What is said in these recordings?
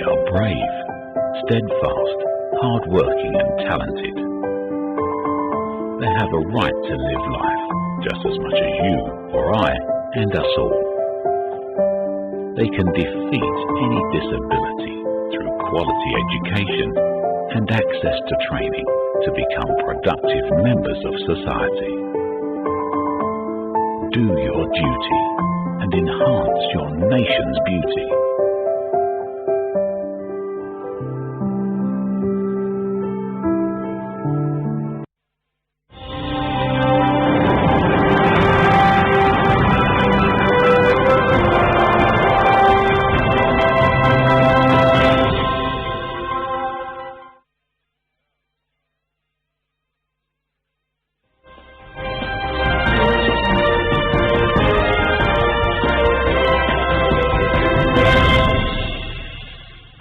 They are brave, steadfast, hard-working and talented. They have a right to live life just as much as you or I and us all. They can defeat any disability through quality education and access to training to become productive members of society. Do your duty and enhance your nation's beauty.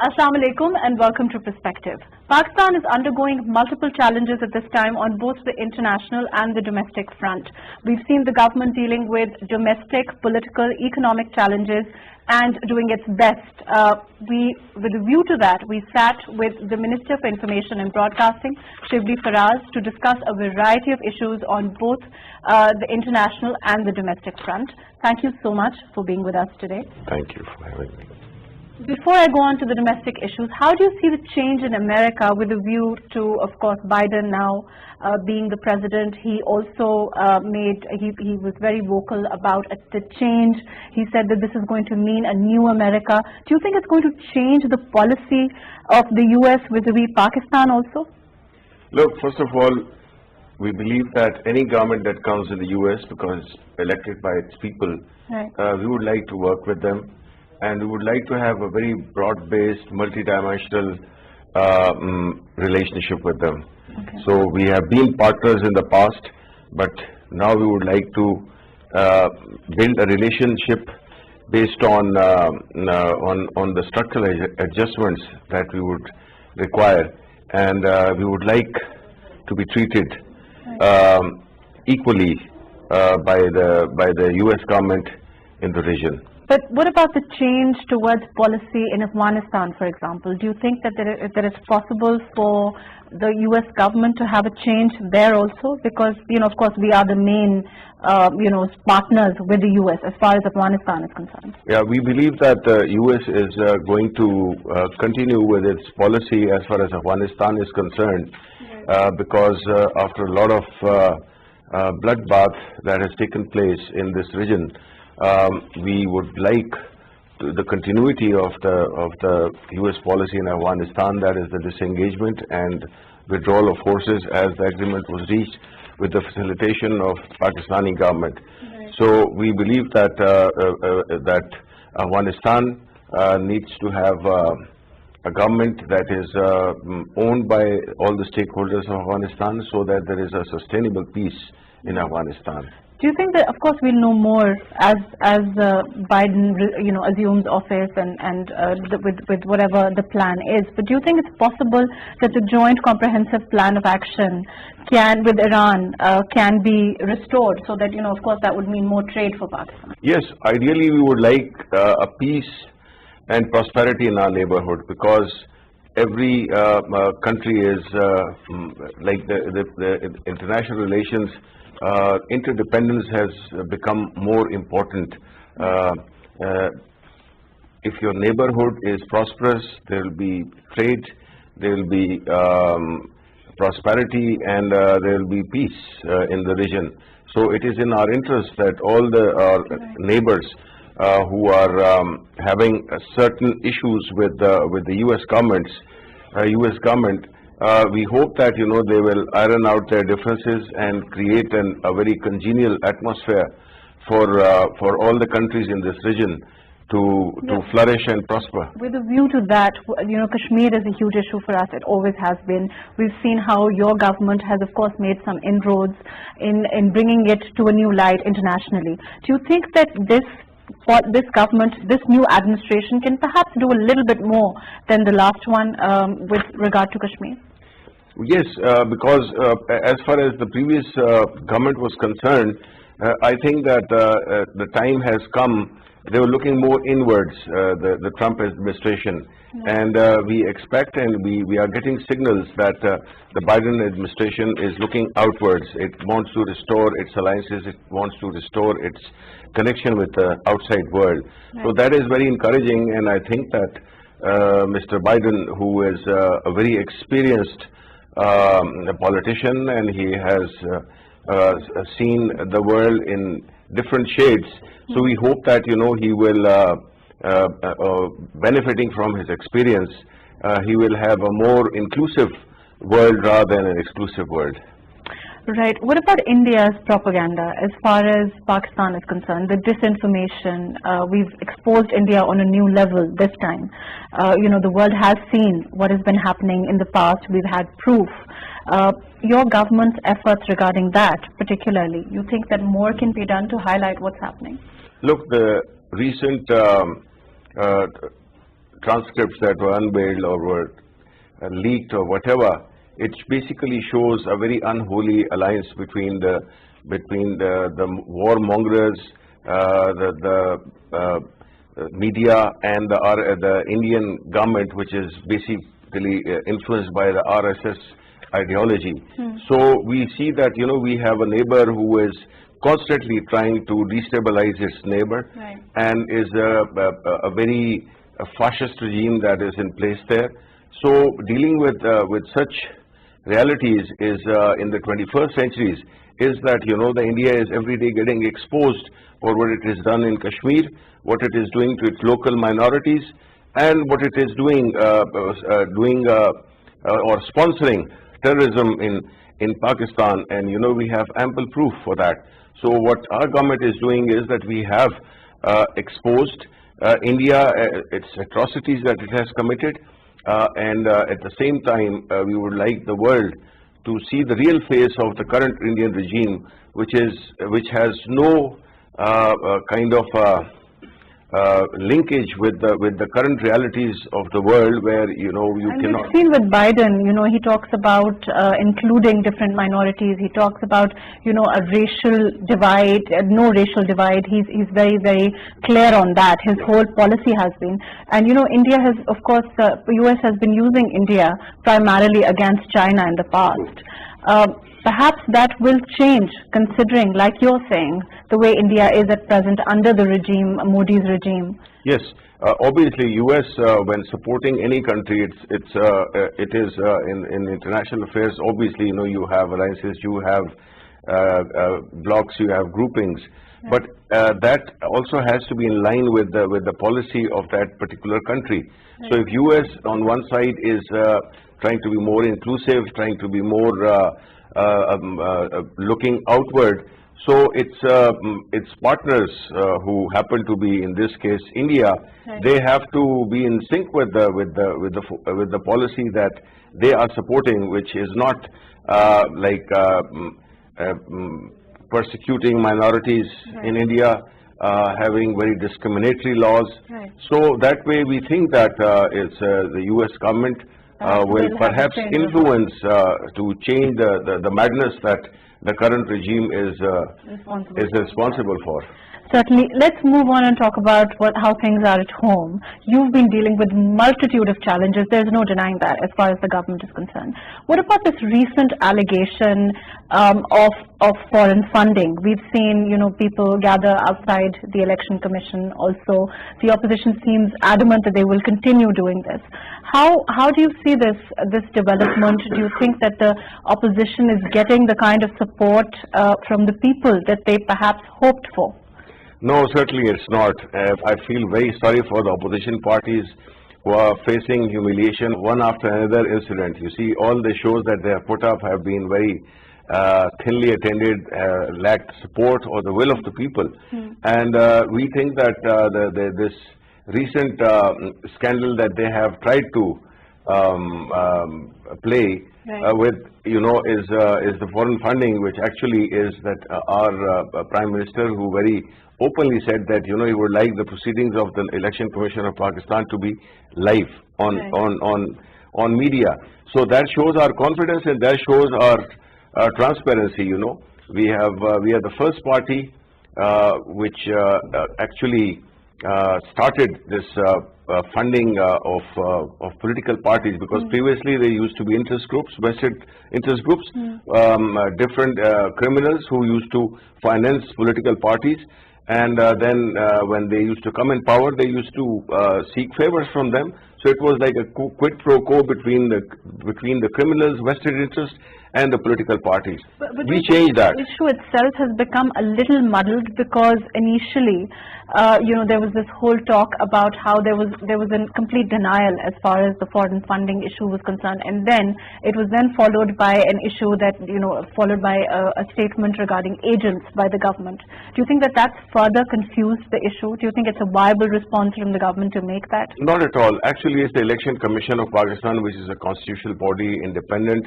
Assalamu alaikum and welcome to Perspective. Pakistan is undergoing multiple challenges at this time on both the international and the domestic front. We've seen the government dealing with domestic, political, economic challenges and doing its best. With a view to that, we sat with the Minister for Information and Broadcasting, Shibli Faraz, to discuss a variety of issues on both the international and the domestic front. Thank you so much for being with us today. Thank you for having me. Before I go on to the domestic issues, how do you see the change in America with a view to, of course, Biden now being the president? He also he was very vocal about the change. He said that this is going to mean a new America. Do you think it's going to change the policy of the U.S. vis-a-vis Pakistan also? Look, first of all, we believe that any government that comes in the U.S. because elected by its people, right, we would like to work with them. And we would like to have a very broad-based, multidimensional relationship with them. Okay. So we have been partners in the past, but now we would like to build a relationship based on the structural adjustments that we would require, and we would like to be treated equally by the U.S. government in the region. But what about the change towards policy in Afghanistan, for example? Do you think that that it's possible for the U.S. government to have a change there also? Because, of course, we are the main, partners with the U.S. as far as Afghanistan is concerned. Yeah, we believe that the U.S. is going to continue with its policy as far as Afghanistan is concerned, because after a lot of bloodbath that has taken place in this region, we would like the continuity of the U.S. policy in Afghanistan, that is the disengagement and withdrawal of forces as the agreement was reached with the facilitation of Pakistani government. Right. So we believe that that Afghanistan needs to have a government that is owned by all the stakeholders of Afghanistan, so that there is a sustainable peace in Afghanistan. Do you think that, of course, we'll know more as Biden, assumes office and with whatever the plan is? But do you think it's possible that the joint comprehensive plan of action with Iran can be restored, so that of course that would mean more trade for Pakistan? Yes, ideally we would like a peace and prosperity in our neighborhood, because every country is like the international relations. Interdependence has become more important. If your neighborhood is prosperous, there will be trade, there will be prosperity, and there will be peace in the region. So it is in our interest that all our neighbors who are having certain issues with the U.S. government, we hope that they will iron out their differences and create a very congenial atmosphere for all the countries in this region to flourish and prosper. With a view to that, Kashmir is a huge issue for us. It always has been. We've seen how your government has, of course, made some inroads in bringing it to a new light internationally. Do you think that this government, this new administration, can perhaps do a little bit more than the last one with regard to Kashmir? Yes, because as far as the previous government was concerned, I think that the time has come they were looking more inwards, the Trump administration. And we expect and we are getting signals that the Biden administration is looking outwards. It wants to restore its alliances. It wants to restore its connection with the outside world. So that is very encouraging, and I think that Mr. Biden, who is a very experienced politician, and he has seen the world in different shades. So we hope that, you know, he will, benefiting from his experience, he will have a more inclusive world rather than an exclusive world. Right. What about India's propaganda as far as Pakistan is concerned? The disinformation, we've exposed India on a new level this time. You know, the world has seen what has been happening in the past. We've had proof. Your government's efforts regarding that particularly, you think that more can be done to highlight what's happening? Look, the recent transcripts that were unveiled or were leaked or whatever, it basically shows a very unholy alliance between the warmongers, the media, and the Indian government, which is basically influenced by the RSS ideology. So we see that, you know, we have a neighbor who is constantly trying to destabilize its neighbor, and is a very fascist regime that is in place there. So dealing with such realities is in the 21st centuries is that, you know, the India is every day getting exposed for what it has done in Kashmir, what it is doing to its local minorities, and what it is doing or sponsoring terrorism in Pakistan. And, you know, we have ample proof for that. So what our government is doing is that we have exposed India, its atrocities that it has committed, and at the same time we would like the world to see the real face of the current Indian regime, which has no kind of linkage with the current realities of the world, where, you know, you and cannot. we've seen with Biden, you know, he talks about including different minorities. He talks about, you know, a racial divide, no racial divide. He's very, very clear on that. His whole policy has been, and, you know, India has, of course, the US has been using India primarily against China in the past. Perhaps that will change, considering, like you're saying, the way India is at present under the regime, Modi's regime. Yes, obviously, U.S. When supporting any country, it is in international affairs. Obviously, you know, you have alliances, you have blocs, you have groupings, but that also has to be in line with the policy of that particular country. So, if U.S. on one side is trying to be more inclusive, trying to be more looking outward, so its partners who happen to be, in this case, India, they have to be in sync with the policy that they are supporting, which is not like persecuting minorities in India, having very discriminatory laws. So that way, we think that it's the U.S. government will perhaps influence to change the madness that the current regime is responsible for. Certainly. Let's move on and talk about how things are at home. You've been dealing with multitude of challenges. There's no denying that as far as the government is concerned. What about this recent allegation of foreign funding? We've seen, you know, people gather outside the Election Commission. Also, the opposition seems adamant that they will continue doing this. How do you see this development? Do you think that the opposition is getting the kind of support from the people that they perhaps hoped for? No, certainly it's not. I feel very sorry for the opposition parties who are facing humiliation one after another incident. You see, all the shows that they have put up have been very thinly attended, lacked support or the will of the people. And we think that this recent scandal that they have tried to play with, you know, is the foreign funding, which actually is that our Prime Minister, who very openly said that, you know, he would like the proceedings of the Election Commission of Pakistan to be live on media. So that shows our confidence, and that shows our transparency. You know, we are the first party which actually started this funding of political parties, because previously there used to be interest groups, vested interest groups, different criminals who used to finance political parties, and then when they used to come in power, they used to seek favors from them. So it was like a quid pro quo between the criminals, vested interest, and the political parties. But we changed that. The issue itself has become a little muddled, because initially, there was this whole talk about how there was a complete denial as far as the foreign funding issue was concerned, and then it was then followed by an issue that followed by a statement regarding agents by the government. Do you think that that's further confused the issue? Do you think it's a viable response from the government to make that? Not at all. Actually, it's the Election Commission of Pakistan, which is a constitutional body, independent.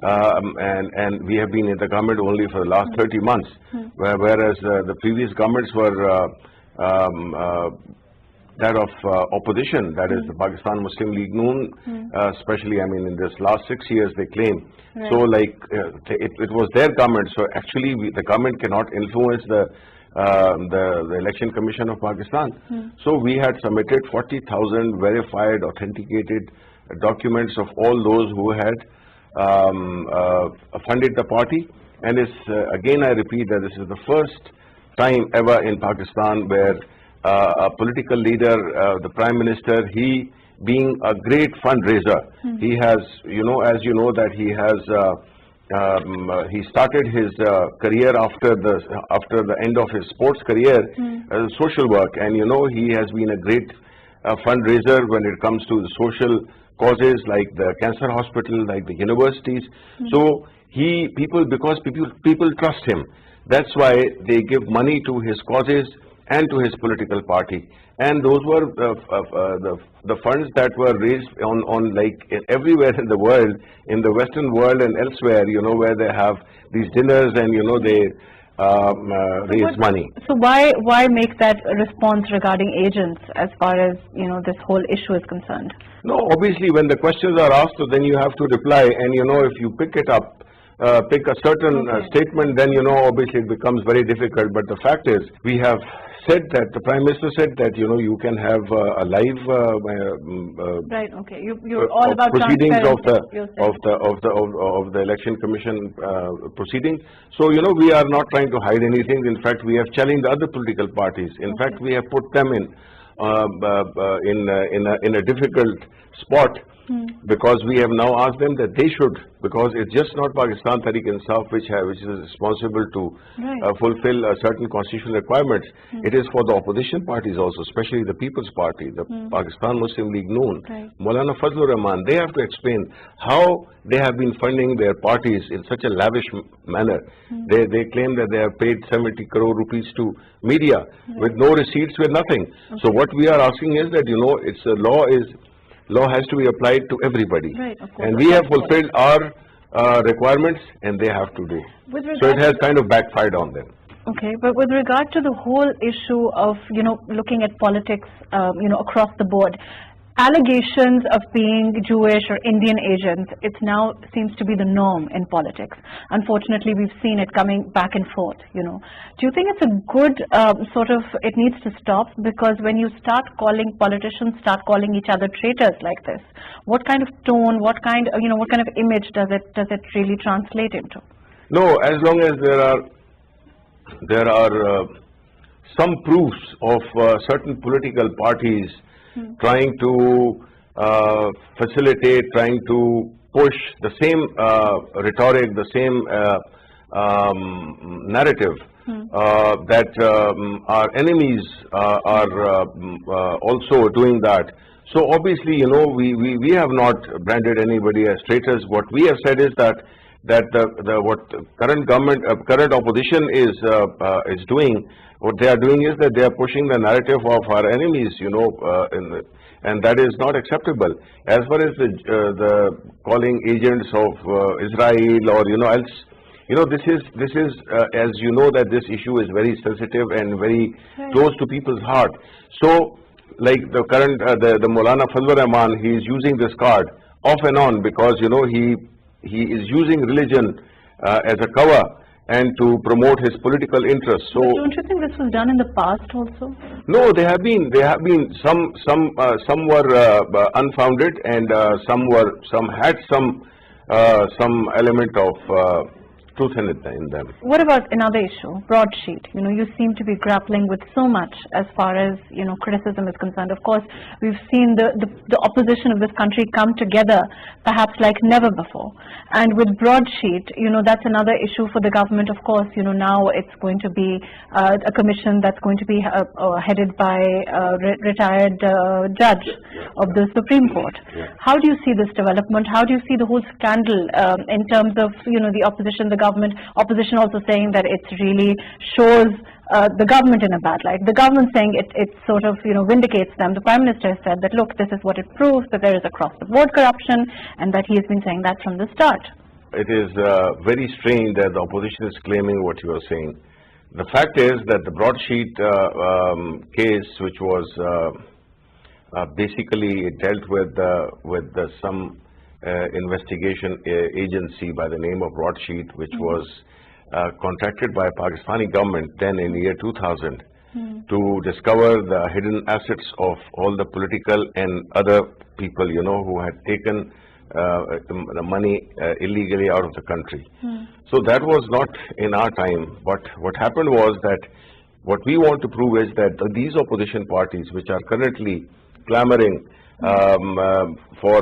And we have been in the government only for the last 30 months, whereas the previous governments were that of opposition, that is the Pakistan Muslim League Noon, especially, I mean, in this last 6 years they claim. Right. So like it was their government, so actually the government cannot influence the Election Commission of Pakistan. So we had submitted 40,000 verified, authenticated documents of all those who had funded the party, and it's again I repeat that this is the first time ever in Pakistan where a political leader, the Prime Minister, he being a great fundraiser, he has, as you know, that he has he started his career after the end of his sports career, social work, and he has been a great fundraiser when it comes to the social causes like the cancer hospital, like the universities. So because people trust him, that's why they give money to his causes and to his political party. And those were the funds that were raised on like everywhere in the world, in the Western world and elsewhere, where they have these dinners and they raise money. So why make that response regarding agents as far as this whole issue is concerned? No, obviously when the questions are asked, then you have to reply, and if you pick it up, pick a certain statement, then obviously it becomes very difficult. But the fact is, we have said that the Prime Minister said that you can have a live right. Okay, you're all about proceedings of the Election Commission proceeding. So we are not trying to hide anything. In fact, we have challenged other political parties. In fact, we have put them in a difficult spot, because we have now asked them that they should, because it's just not Pakistan Tehreek-e-Insaf which is responsible to fulfill certain constitutional requirements. It is for the opposition parties also, especially the People's Party, the Pakistan Muslim League Noon, Maulana Fazlur Rahman. They have to explain how they have been funding their parties in such a lavish manner. They claim that they have paid 70 crore rupees to media with no receipts, with nothing. So what we are asking is that it's a law has to be applied to everybody, and we have fulfilled our requirements, and they have to do. So it has kind of backfired on them. Okay, but with regard to the whole issue of looking at politics across the board, allegations of being Jewish or Indian agents, it now seems to be the norm in politics. Unfortunately, we've seen it coming back and forth, Do you think it's a good it needs to stop? Because when you start politicians start calling each other traitors like this, what kind of tone, what kind of image does it really translate into? No, as long as there are some proofs of certain political parties trying to facilitate, trying to push the same rhetoric, the same narrative that our enemies are also doing that. So obviously, we have not branded anybody as traitors. What we have said is that what current government, current opposition is doing. What they are doing is that they are pushing the narrative of our enemies, and that is not acceptable. As far as the calling agents of Israel or else, this is as you know that this issue is very sensitive and very close to people's heart. So, like the current the Maulana Fazlur Rahman, he is using this card off and on because he is using religion as a cover. and to promote his political interests. So, but don't you think this was done in the past also? no, there have been some were unfounded, and some had some element of truth in them. What about another issue, broadsheet? You seem to be grappling with so much as far as, criticism is concerned. Of course, we've seen the opposition of this country come together perhaps like never before. And with broadsheet, that's another issue for the government. Of course, now it's going to be a commission that's going to be headed by a retired judge of the Supreme Court. How do you see this development? How do you see the whole scandal in terms of, the opposition, the government, opposition also saying that it really shows the government in a bad light. The government saying it sort of, vindicates them. The Prime Minister said that, look, this is what it proves, that there is across-the-board corruption, and that he has been saying that from the start. It is very strange that the opposition is claiming what you are saying. The fact is that the broadsheet case, which was basically dealt with some investigation agency by the name of broadsheet, which was contracted by Pakistani government then in the year 2000 to discover the hidden assets of all the political and other people, who had taken the money illegally out of the country. So that was not in our time, but what happened was that what we want to prove is that these opposition parties, which are currently clamoring for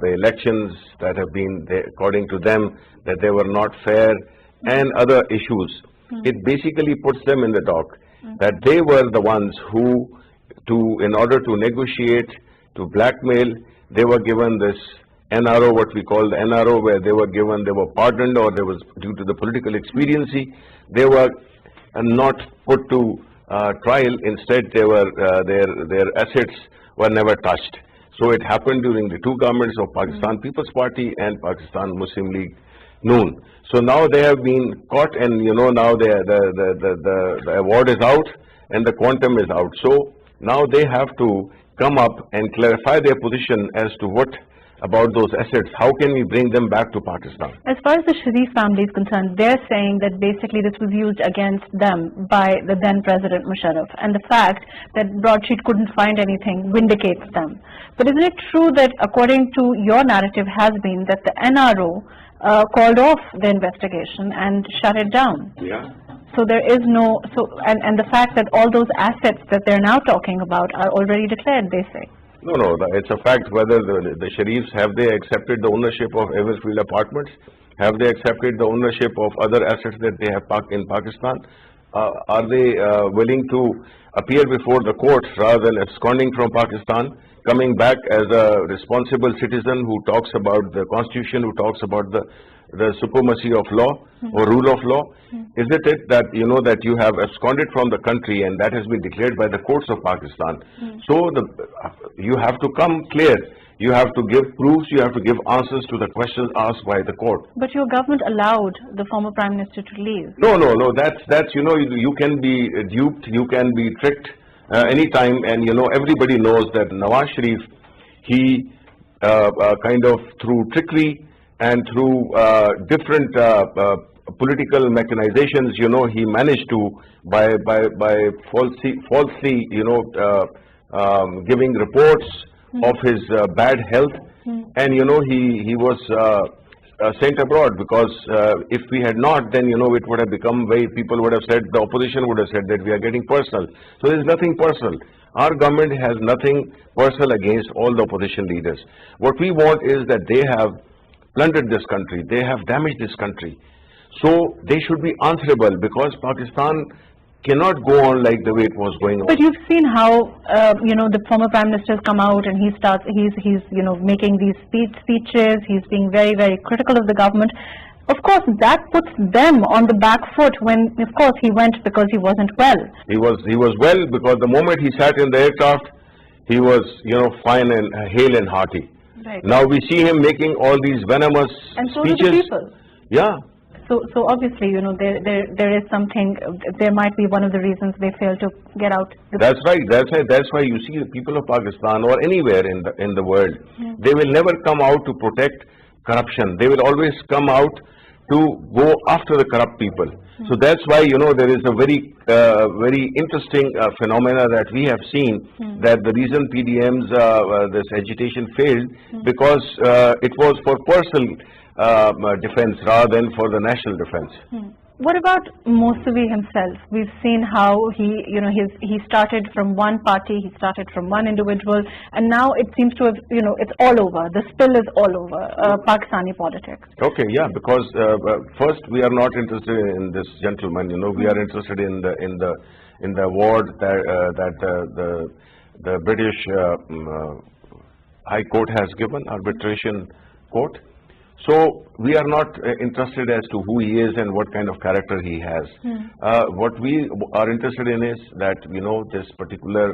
the elections that have been, according to them, that they were not fair, and other issues, it basically puts them in the dock, that they were the ones who, in order to negotiate, to blackmail, they were given this NRO, what we call the NRO, where they were pardoned, or there was, due to the political expediency, they were not put to trial. Instead, they were their assets were never touched. So it happened during the two governments of Pakistan People's Party and Pakistan Muslim League Noon. So now they have been caught, and now the award is out and the quantum is out. So now they have to come up and clarify their position as to what about those assets. How can we bring them back to Pakistan? As far as the Sharif family is concerned, they're saying that basically this was used against them by the then President Musharraf, and the fact that broadsheet couldn't find anything vindicates them. But isn't it true that, according to your narrative, has been that the NRO called off the investigation and shut it down? Yeah. So there is no, and the fact that all those assets that they're now talking about are already declared, they say. No, it's a fact. Whether the Sharifs, have they accepted the ownership of Everfield Apartments? Have they accepted the ownership of other assets that they have in Pakistan? Are they willing to appear before the courts rather than absconding from Pakistan, coming back as a responsible citizen who talks about the constitution, who talks about the supremacy of law or rule of law? Isn't it that that you have absconded from the country, and that has been declared by the courts of Pakistan? So you have to come clear. You have to give proofs. You have to give answers to the questions asked by the court. But your government allowed the former Prime Minister to leave. No. That's you can be duped. You can be tricked anytime, and everybody knows that Nawaz Sharif, he kind of through trickery and through different political mechanizations, he managed to by falsely giving reports of his bad health, and he was sent abroad, because if we had not, then it would have become people would have said, the opposition would have said that we are getting personal. So there is nothing personal. Our government has nothing personal against all the opposition leaders. What we want is that they have plundered this country, they have damaged this country. So they should be answerable, because Pakistan cannot go on like the way it was going on. But you've seen how the former Prime Minister has come out, and he's making these speeches. He's being very, very critical of the government. Of course, that puts them on the back foot when, of course, he went because he wasn't well. He was well because the moment he sat in the aircraft, he was fine and hale and hearty. Right. Now we see him making all these venomous and so speeches. Do the people. Yeah. So obviously, there is something. There might be one of the reasons they fail to get out. That's right. That's why you see the people of Pakistan, or anywhere in the world, they will never come out to protect corruption. They will always come out to go after the corrupt people. So that's why, you know, there is a very interesting phenomena that we have seen, that the reason PDM's this agitation failed, because it was for personal defense rather than for the national defense. What about Mousavi himself? We've seen how he started from one party, he started from one individual, and now it seems to have, it's all over. The spill is all over Pakistani politics. Okay, yeah, because first we are not interested in this gentleman. We are interested in the award that the British High Court has given, arbitration court. So we are not interested as to who he is and what kind of character he has. What we are interested in is that, this particular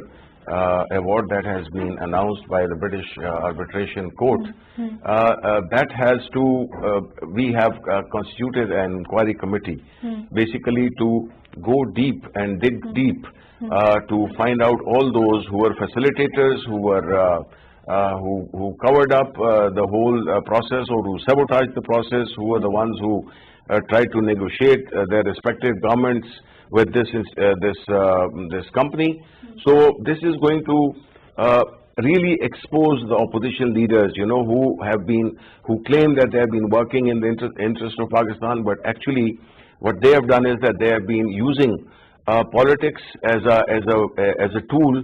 award that has been announced by the British arbitration court, that has to, we have constituted an inquiry committee, basically to go deep and dig deep to find out all those who were facilitators, who were who covered up the whole process, or who sabotaged the process, who were the ones who tried to negotiate their respective governments with this company. So this is going to really expose the opposition leaders, who claim that they have been working in the interest of Pakistan, but actually what they have done is that they have been using politics as a tool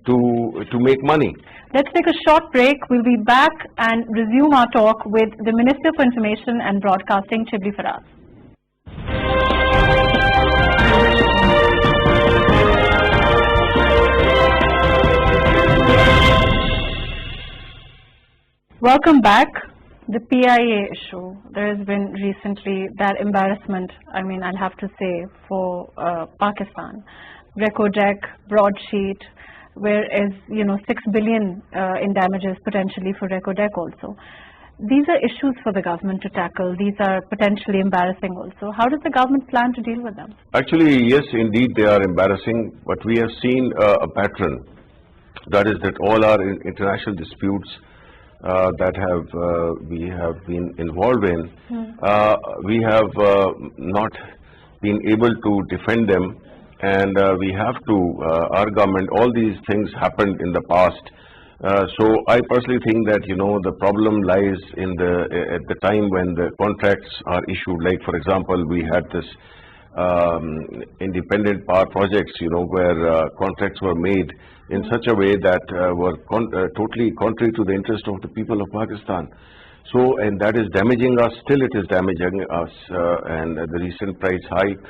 to make money. Let's take a short break. We'll be back and resume our talk with the Minister for Information and Broadcasting, Chibli Faraz. Welcome back. The PIA issue, there has been recently that embarrassment, I'll have to say, for Pakistan. Recordec, broadsheet, whereas, 6 billion in damages potentially for Recordec also. These are issues for the government to tackle. These are potentially embarrassing also. How does the government plan to deal with them? Actually, yes, indeed, they are embarrassing, but we have seen a pattern. That is that all our international disputes that we have been involved in, we have not been able to defend them, and we have to, our government, all these things happened in the past. So I personally think that, the problem lies in at the time when the contracts are issued. Like, for example, we had this independent power projects, where contracts were made in such a way that were totally contrary to the interest of the people of Pakistan. So, and that is damaging us, still it is damaging us, and the recent price hike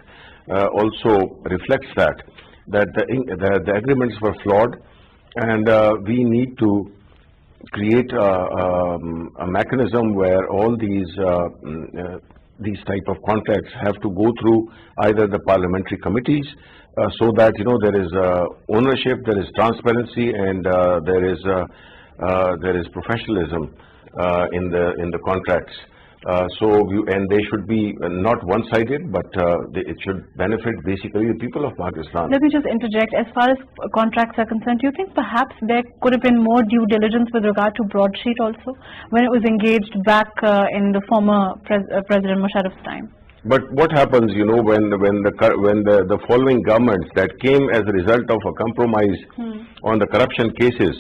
also reflects that the agreements were flawed, and we need to create a mechanism where all these type of contracts have to go through either the parliamentary committees, so that there is ownership, there is transparency, and there is professionalism in the contracts. And they should be not one-sided, but it should benefit basically the people of Pakistan. Let me just interject. As far as contracts are concerned, do you think perhaps there could have been more due diligence with regard to broadsheet also, when it was engaged back in the former President Musharraf's time? But what happens, when the following governments that came as a result of a compromise on the corruption cases,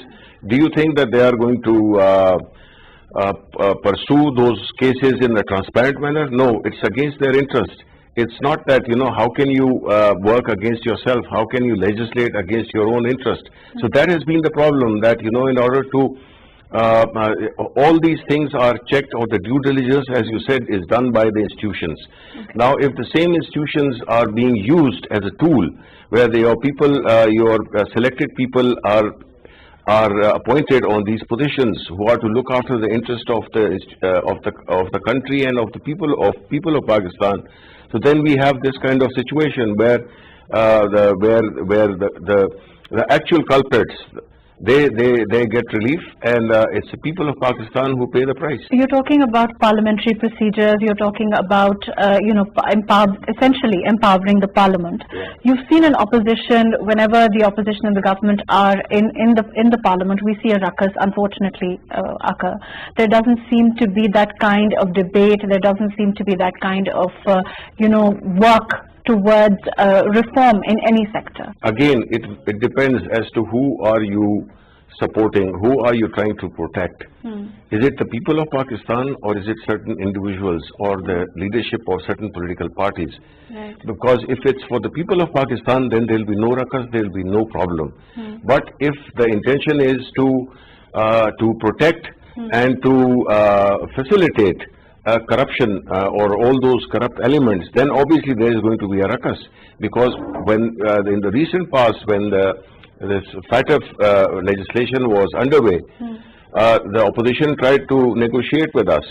do you think that they are going to pursue those cases in a transparent manner? No, it's against their interest. It's not that, how can you work against yourself? How can you legislate against your own interest? So that has been the problem, that, in order to all these things are checked, or the due diligence, as you said, is done by the institutions. Now, if the same institutions are being used as a tool, where your people, your selected people are appointed on these positions, who are to look after the interest of the country and of the people of Pakistan, so then we have this kind of situation where the actual culprits, they get relief, and it's the people of Pakistan who pay the price. You're talking about parliamentary procedures. You're talking about essentially empowering the parliament. Yeah. You've seen an opposition. Whenever the opposition and the government are in the parliament, we see a ruckus, unfortunately, occur. There doesn't seem to be that kind of debate. There doesn't seem to be that kind of work towards reform in any sector. Again, it depends as to who are you supporting, who are you trying to protect. Is it the people of Pakistan, or is it certain individuals or the leadership of certain political parties? Right. Because if it's for the people of Pakistan, then there will be no ruckus, there will be no problem. But if the intention is to protect and to facilitate corruption or all those corrupt elements, then obviously there is going to be a ruckus. Because when in the recent past, when this FATF legislation was underway, the opposition tried to negotiate with us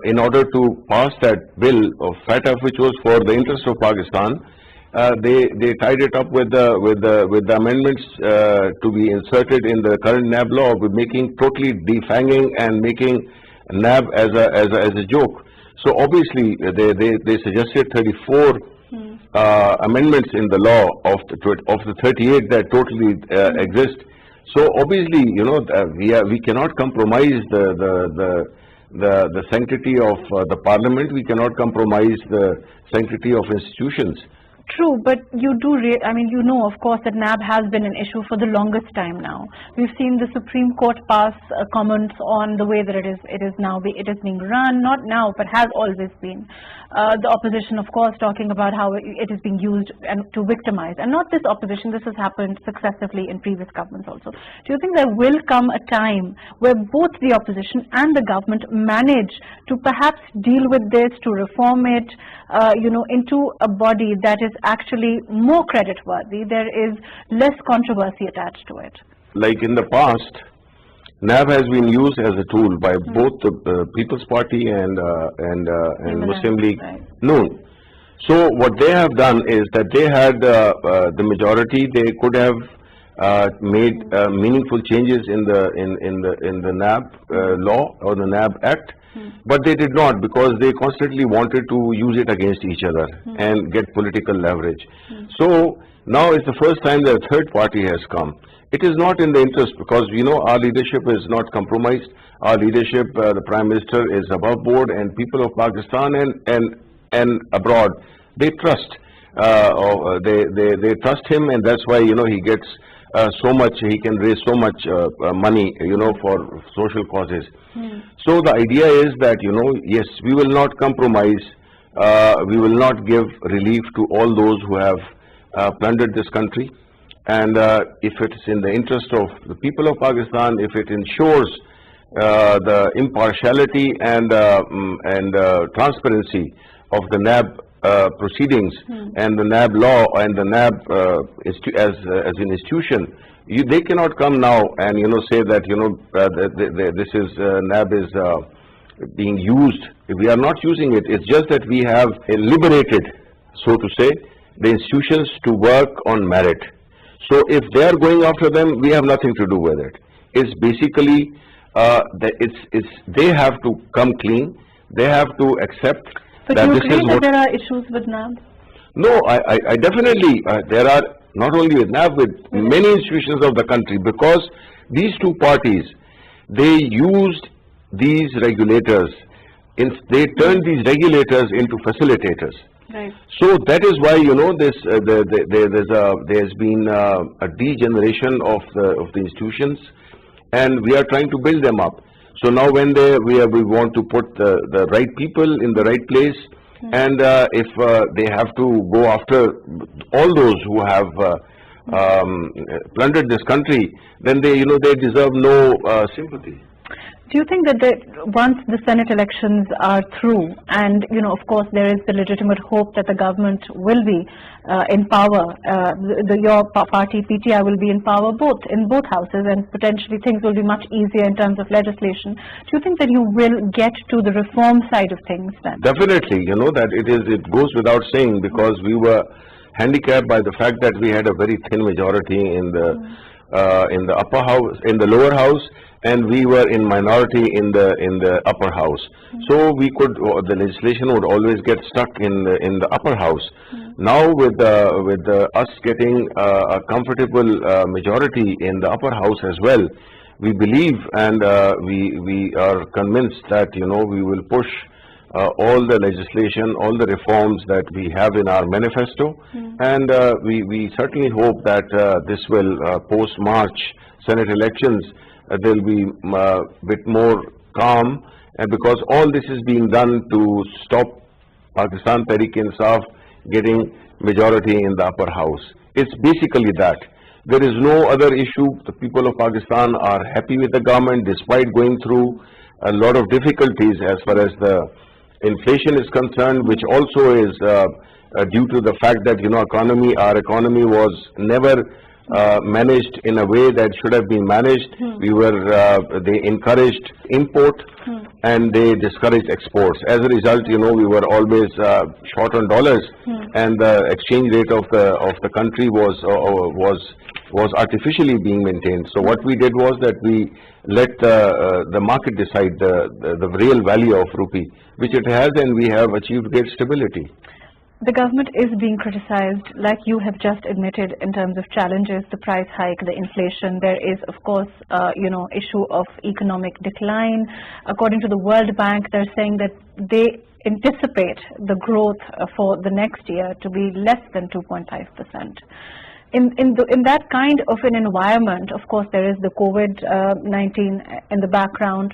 in order to pass that bill of FATF, which was for the interest of Pakistan. They tied it up with the amendments to be inserted in the current NAB law, with making totally defanging and making NAB as a joke. So obviously they suggested 34 amendments in the law of the 38 that totally exist. So obviously, we cannot compromise the sanctity of the parliament. We cannot compromise the sanctity of institutions. True, but you do, of course, that NAB has been an issue for the longest time now. We've seen the Supreme Court pass comments on the way that it is being run, not now, but has always been. The opposition, of course, talking about how it is being used to victimize. And not this opposition, this has happened successively in previous governments also. Do you think there will come a time where both the opposition and the government manage to perhaps deal with this, to reform it, into a body that is actually more credit worthy? There is less controversy attached to it. Like in the past, NAB has been used as a tool by both the People's Party and Muslim League Noon. So what they have done is that they had the majority. They could have made meaningful changes in the NAB law or the NAB Act. But they did not, because they constantly wanted to use it against each other and get political leverage. So now it's the first time that a third party has come. It is not in the interest, because our leadership is not compromised. Our leadership, the Prime Minister, is above board, and people of Pakistan and abroad, they trust. They trust him, and that's why he gets so much. He can raise so much money, for social causes. So the idea is that yes, we will not compromise. We will not give relief to all those who have plundered this country. And if it's in the interest of the people of Pakistan, if it ensures the impartiality and transparency of the NAB proceedings and the NAB law and the NAB as an institution, they cannot come now and say that this is NAB is being used. We are not using it. It's just that we have liberated, so to say, the institutions to work on merit. So if they are going after them, we have nothing to do with it. It's basically they have to come clean. They have to accept. But that you this agree is that what there are issues with NAB? No, I definitely, there are, not only with NAB, with many institutions of the country, because these two parties, they used these regulators, they turned these regulators into facilitators. Right. So that is why there's been a degeneration of the institutions, and we are trying to build them up. So now when we want to put the right people in the right place, and if they have to go after all those who have plundered this country, then they deserve no sympathy. Do you think that once the Senate elections are through, and of course there is the legitimate hope that the government will be in power, your party PTI will be in power in both houses, and potentially things will be much easier in terms of legislation. Do you think that you will get to the reform side of things then? Definitely, that it goes without saying, because we were handicapped by the fact that we had a very thin majority in the the upper house, in the lower house, and we were in minority in the upper house. So we could, the legislation would always get stuck in the upper house. Now with us getting a comfortable majority in the upper house as well, we believe and we are convinced that we will push all the legislation, all the reforms that we have in our manifesto, and we certainly hope that this will post-March Senate elections there will be a bit more calm, and because all this is being done to stop Pakistan Tehreek-e-Insaf getting majority in the upper house. It's basically that. There is no other issue. The people of Pakistan are happy with the government despite going through a lot of difficulties as far as the inflation is concerned, which also is due to the fact that our economy was never managed in a way that should have been managed. They encouraged import and they discouraged exports. As a result, we were always short on dollars, and the exchange rate of the country was artificially being maintained. So what we did was that we let the market decide the real value of rupee, which it has, and we have achieved great stability. The government is being criticized, like you have just admitted, in terms of challenges, the price hike, the inflation. There is, of course, issue of economic decline. According to the World Bank, they're saying that they anticipate the growth for the next year to be less than 2.5%. In that kind of an environment, of course, there is the COVID-19 in the background.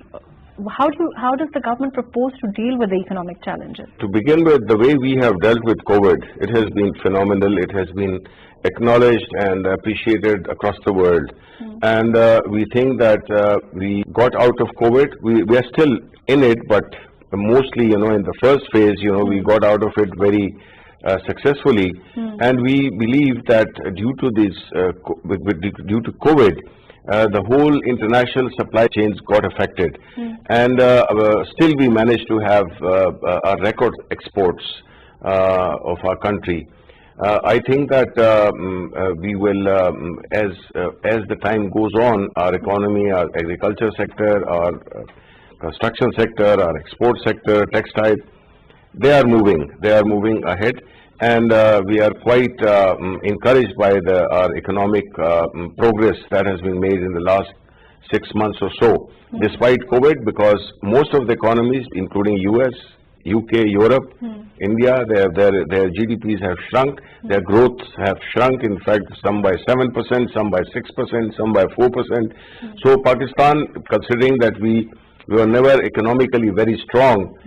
How does the government propose to deal with the economic challenges? To begin with, the way we have dealt with COVID, it has been phenomenal. It has been acknowledged and appreciated across the world. And we think that we got out of COVID. We are still in it, but mostly, in the first phase, we got out of it very successfully. And we believe that due to COVID, the whole international supply chains got affected, and still we managed to have our record exports of our country. I think that we will, as the time goes on, our economy, our agriculture sector, our construction sector, our export sector, textile, they are moving ahead. And we are quite encouraged by our economic progress that has been made in the last 6 months or so, despite COVID, because most of the economies, including US, UK, Europe, India, their GDPs have shrunk, their growths have shrunk, in fact, some by 7%, some by 6%, some by 4%. So Pakistan, considering that we were never economically very strong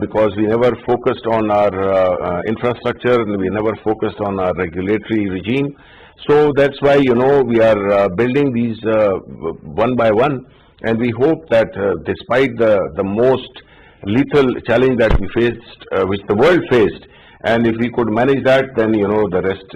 because we never focused on our infrastructure and we never focused on our regulatory regime. So that's why, we are building these one by one, and we hope that despite the most lethal challenge that we faced, which the world faced, and if we could manage that, then, the rest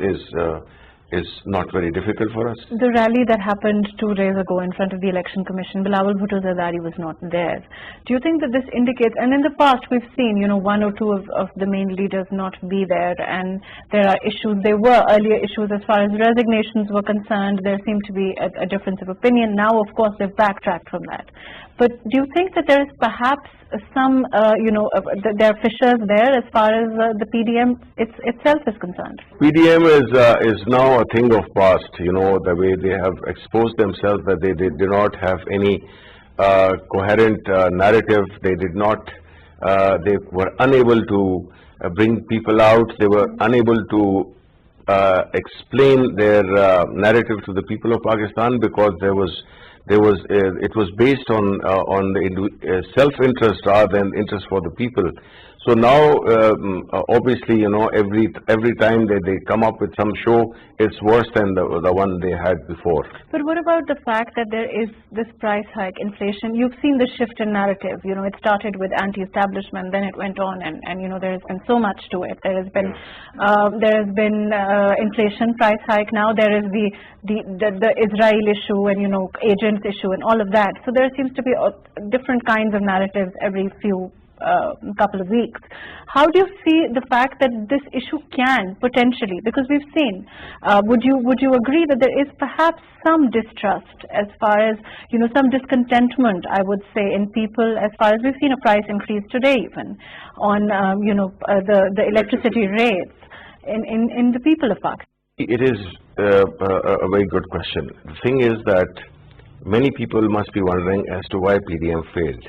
is not very difficult for us. The rally that happened 2 days ago in front of the Election Commission, Bilawal Bhutto Zardari was not there. Do you think that this indicates, and in the past we've seen, one or two of the main leaders not be there, and there are issues, there were earlier issues as far as resignations were concerned, there seemed to be a difference of opinion. Now, of course, they've backtracked from that. But do you think that there is perhaps some, there are fissures there as far as the PDM itself is concerned? PDM is now a thing of past, the way they have exposed themselves, that they did not have any coherent narrative. They did not, they were unable to bring people out. They were unable to explain their narrative to the people of Pakistan, because it was based on the self-interest rather than interest for the people. So now, obviously, every time they come up with some show, it's worse than the one they had before. But what about the fact that there is this price hike, inflation? You've seen the shift in narrative. It started with anti-establishment, then it went on, and there has been so much to it. There has been inflation, price hike. Now there is the Israel issue and agents issue and all of that. So there seems to be different kinds of narratives every few couple of weeks. How do you see the fact that this issue can potentially, because we've seen, would you agree that there is perhaps some distrust as far as, some discontentment, I would say, in people, as far as we've seen a price increase today even on, the electricity rates in the people of Pakistan? It is a very good question. The thing is that many people must be wondering as to why PDM failed.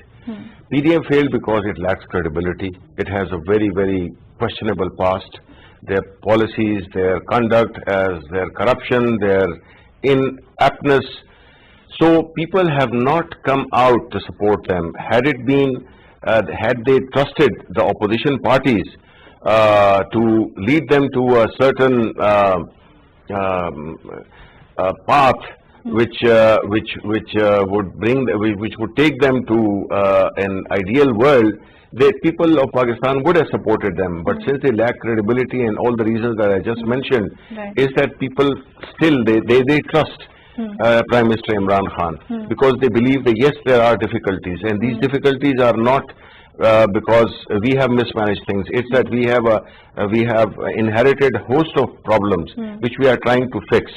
PDM failed because it lacks credibility. It has a very, very questionable past. Their policies, their conduct, their corruption, their inaptness. So people have not come out to support them. Had they trusted the opposition parties to lead them to a certain path which would take them to an ideal world, the people of Pakistan would have supported them. But since they lack credibility and all the reasons that I just mentioned, is that people still they trust Prime Minister Imran Khan because they believe that yes, there are difficulties, and these difficulties are not because we have mismanaged things. It's that we have inherited a host of problems which we are trying to fix.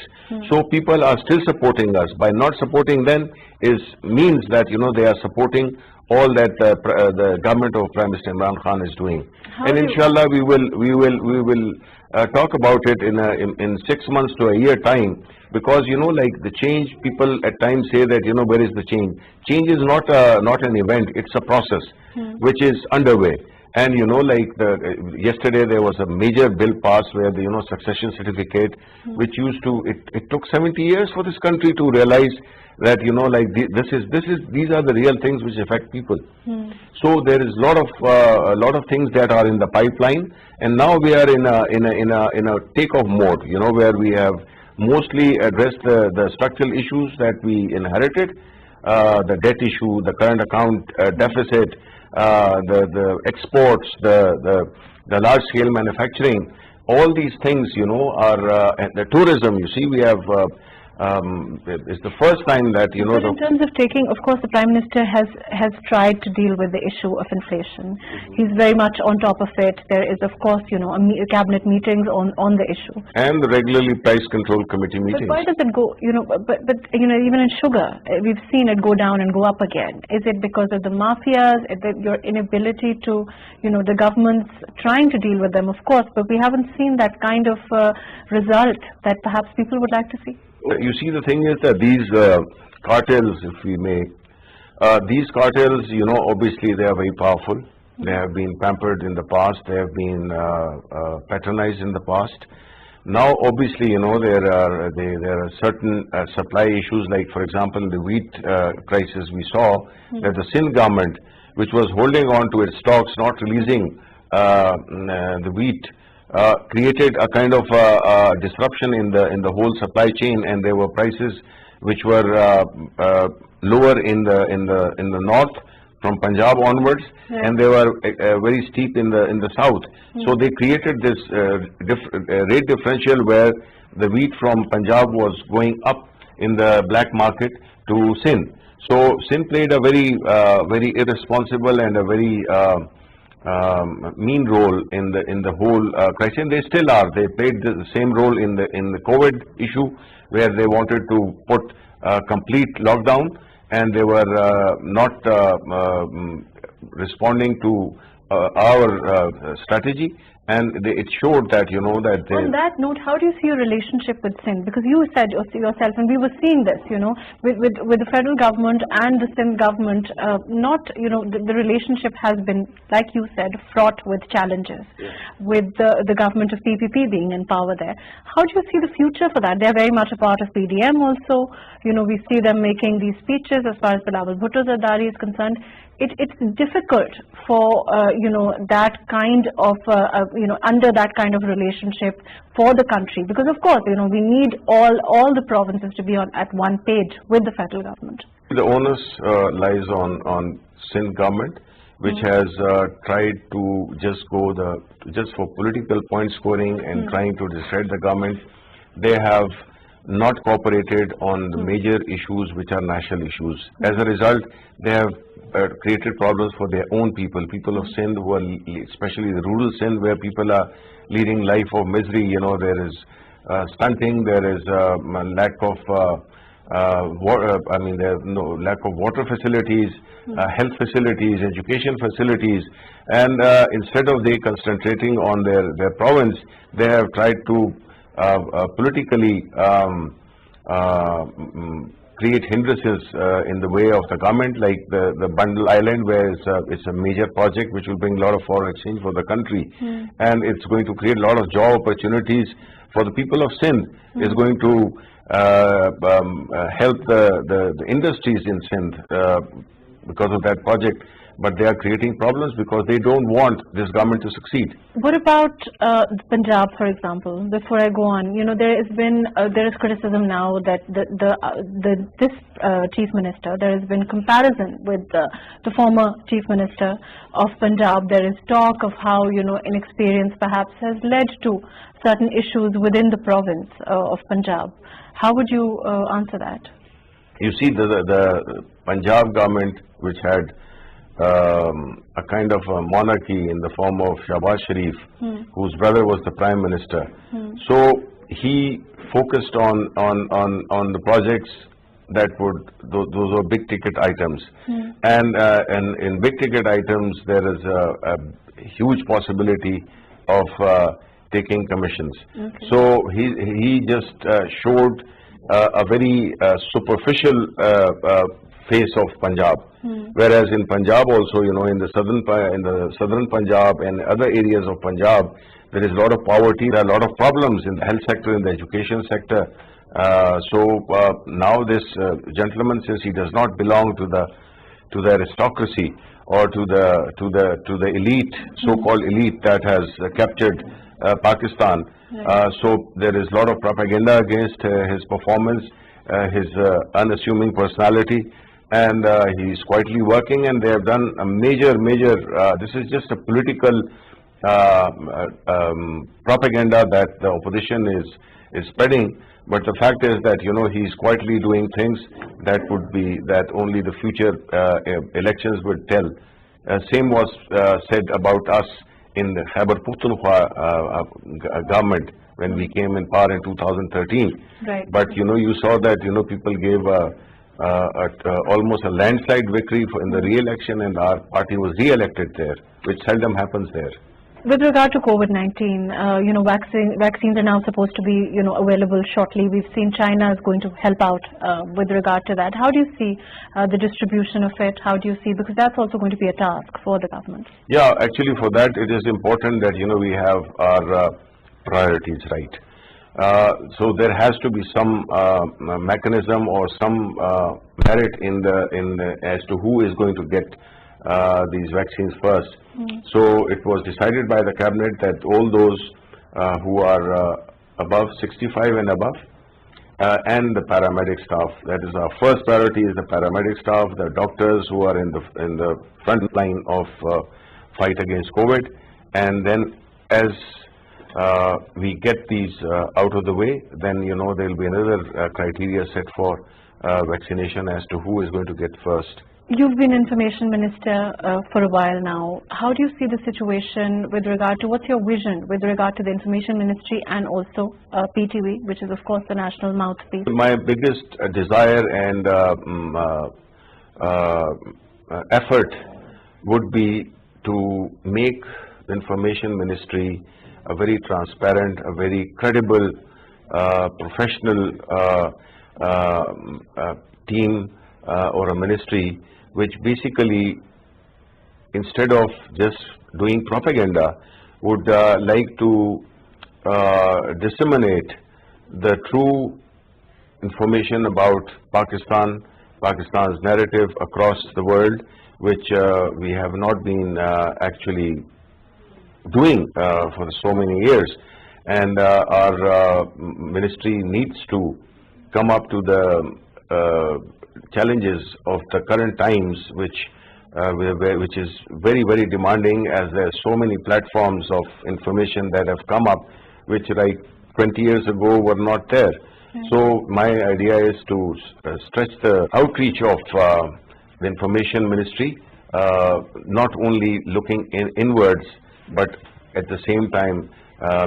So people are still supporting us. By not supporting them means that they are supporting all that the government of Prime Minister Imran Khan is doing. And inshallah we will talk about it in 6 months to a year time, because like the change, people at times say that where is the change? Change is not an event, it's a process which is underway. And like yesterday there was a major bill passed where the succession certificate, which it took 70 years for this country to realize that like these are the real things which affect people. So there is a lot of things that are in the pipeline, and now we are in a takeoff mode, where we have mostly addressed the structural issues that we inherited, the debt issue, the current account deficit, the exports, the large scale manufacturing. All these things are the tourism. You see, we have it's the first time that But in terms of taking, of course, the Prime Minister has tried to deal with the issue of inflation. He's very much on top of it. There is, of course, cabinet meetings on the issue. And the regularly price control committee meetings. But why does it go? But even in sugar, we've seen it go down and go up again. Is it because of the mafias? Is it your inability to, the government's trying to deal with them, of course, but we haven't seen that kind of result that perhaps people would like to see? You see, the thing is that these cartels, if we may, these cartels, obviously they are very powerful. They have been pampered in the past. They have been patronized in the past. Now, obviously, there are certain supply issues, like, for example, the wheat crisis. We saw that the Sindh government, which was holding on to its stocks, not releasing the wheat, created a kind of disruption in the whole supply chain, and there were prices which were lower in the north from Punjab onwards, and they were very steep in the south. So they created this rate differential where the wheat from Punjab was going up in the black market to Sindh. So Sindh played a very irresponsible and a very mean role in the whole crisis, and they still are. They played the same role in the COVID issue, where they wanted to put complete lockdown, and they were not responding to our strategy, and it showed that that they. On that note, how do you see your relationship with Sindh? Because you said yourself, and we were seeing this, with the federal government and the Sindh government, the relationship has been, like you said, fraught with challenges, with the government of PPP being in power there. How do you see the future for that? They're very much a part of PDM also. We see them making these speeches as far as Bilawal Bhutto Zardari is concerned. It's difficult for that kind of under that kind of relationship for the country, because of course we need all the provinces to be at one page with the federal government. The onus lies on Sindh government, which has tried to just for political point scoring and trying to discredit the government. They have not cooperated on the major issues which are national issues. As a result, they have created problems for their own people, people of Sindh, who are especially the rural Sindh, where people are leading life of misery. You know, there is stunting, there is lack of there's no lack of water facilities, health facilities, education facilities, and instead of they concentrating on their province, they have tried to politically create hindrances in the way of the government, like the Bundle Island, where it's a major project which will bring a lot of foreign exchange for the country, and it's going to create a lot of job opportunities for the people of Sindh. It's going to help the industries in Sindh because of that project, but they are creating problems because they don't want this government to succeed. What about Punjab, for example? Before I go on, you know, there is criticism now that this chief minister, there has been comparison with the former chief minister of Punjab. There is talk of how, you know, inexperience perhaps has led to certain issues within the province of Punjab. How would you answer that? You see, the Punjab government, which had a kind of a monarchy in the form of Shahbaz Sharif, whose brother was the prime minister. So he focused on the projects that would, those were big ticket items, and in big ticket items there is a huge possibility of taking commissions. So he just showed a very superficial face of Punjab, whereas in Punjab also, you know, in the southern Punjab and other areas of Punjab, there is a lot of poverty, there are a lot of problems in the health sector, in the education sector. Now this gentleman, since he does not belong to the aristocracy or to the elite, so-called elite that has captured Pakistan, so there is a lot of propaganda against his performance, his unassuming personality, and he's quietly working, and they have done a major this is just a political propaganda that the opposition is spreading. But the fact is that, you know, he's quietly doing things that would be, that only the future elections would tell. Same was said about us in the Khyber Pakhtunkhwa government when we came in power in 2013. Right. But, you know, you saw that, you know, people gave almost a landslide victory in the re-election, and our party was re-elected there, which seldom happens there. With regard to COVID-19, you know, vaccines are now supposed to be, you know, available shortly. We've seen China is going to help out with regard to that. How do you see the distribution of it? How do you see, because that's also going to be a task for the government. Yeah, actually for that it is important that, you know, we have our priorities right. So there has to be some mechanism or some merit in as to who is going to get these vaccines first. So it was decided by the cabinet that all those who are above 65 and above, and the paramedic staff, that is our first priority, is the paramedic staff, the doctors who are in the front line of fight against COVID. And then as we get these out of the way, then, you know, there will be another criteria set for vaccination as to who is going to get first. You've been Information Minister for a while now. How do you see the situation with regard to, what's your vision with regard to the Information Ministry and also PTV, which is of course the national mouthpiece? My biggest desire and effort would be to make the Information Ministry a very transparent, a very credible, professional team or a ministry, which basically, instead of just doing propaganda, would like to disseminate the true information about Pakistan, Pakistan's narrative across the world, which we have not been actually doing for so many years. And our ministry needs to come up to the challenges of the current times, which is very, very demanding, as there are so many platforms of information that have come up, which like 20 years ago were not there. So my idea is to stretch the outreach of the Information Ministry, not only looking inwards, but at the same time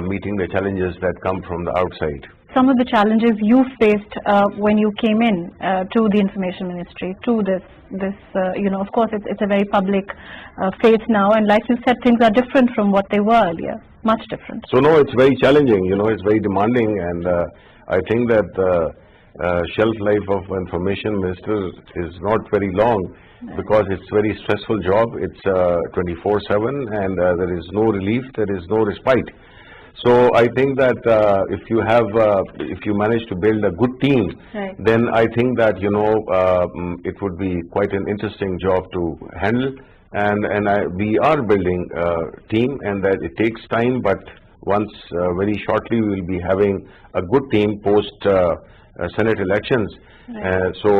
meeting the challenges that come from the outside. Some of the challenges you faced when you came in to the Information Ministry, to this of course it's a very public face now, and like you said, things are different from what they were earlier, much different. So no, it's very challenging, it's very demanding, and I think that the shelf life of Information Minister is not very long, because it's a very stressful job. It's 24/7, and there is no relief, there is no respite. So I think that if you manage to build a good team, right, then I think that it would be quite an interesting job to handle, and we are building a team, and that it takes time, but once very shortly we will be having a good team post Senate elections. right. So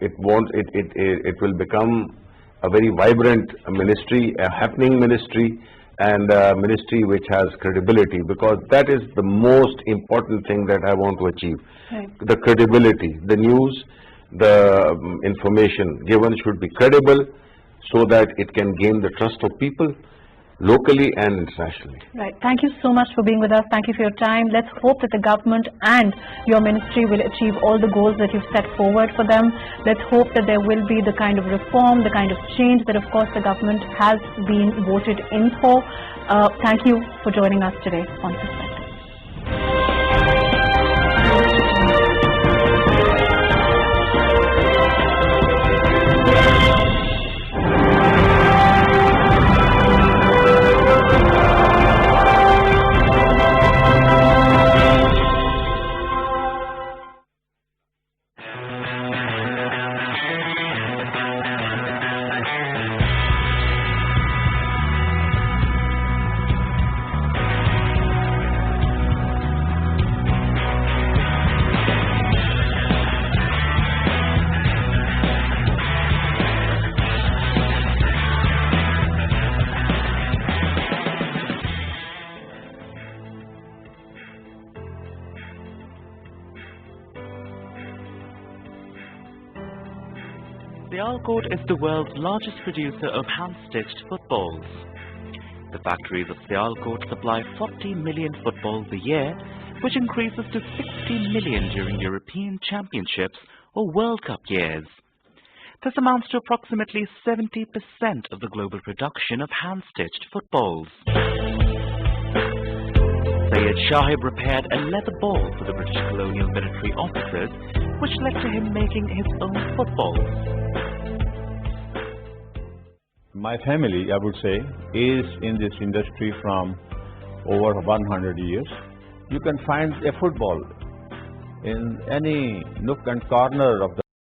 it will become a very vibrant ministry, a happening ministry, and a ministry which has credibility, because that is the most important thing that I want to achieve. Right. The credibility, the news, the information given should be credible, so that it can gain the trust of people locally and internationally. Right. Thank you so much for being with us. Thank you for your time. Let's hope that the government and your ministry will achieve all the goals that you've set forward for them. Let's hope that there will be the kind of reform, the kind of change that, of course, the government has been voted in for. Thank you for joining us today on Perspective. Sialkot is the world's largest producer of hand-stitched footballs. The factories of Sialkot supply 40 million footballs a year, which increases to 60 million during European Championships or World Cup years. This amounts to approximately 70% of the global production of hand-stitched footballs. Sayed Shahib repaired a leather ball for the British colonial military officers, which led to him making his own footballs. My family, I would say, is in this industry from over 100 years. You can find a football in any nook and corner of the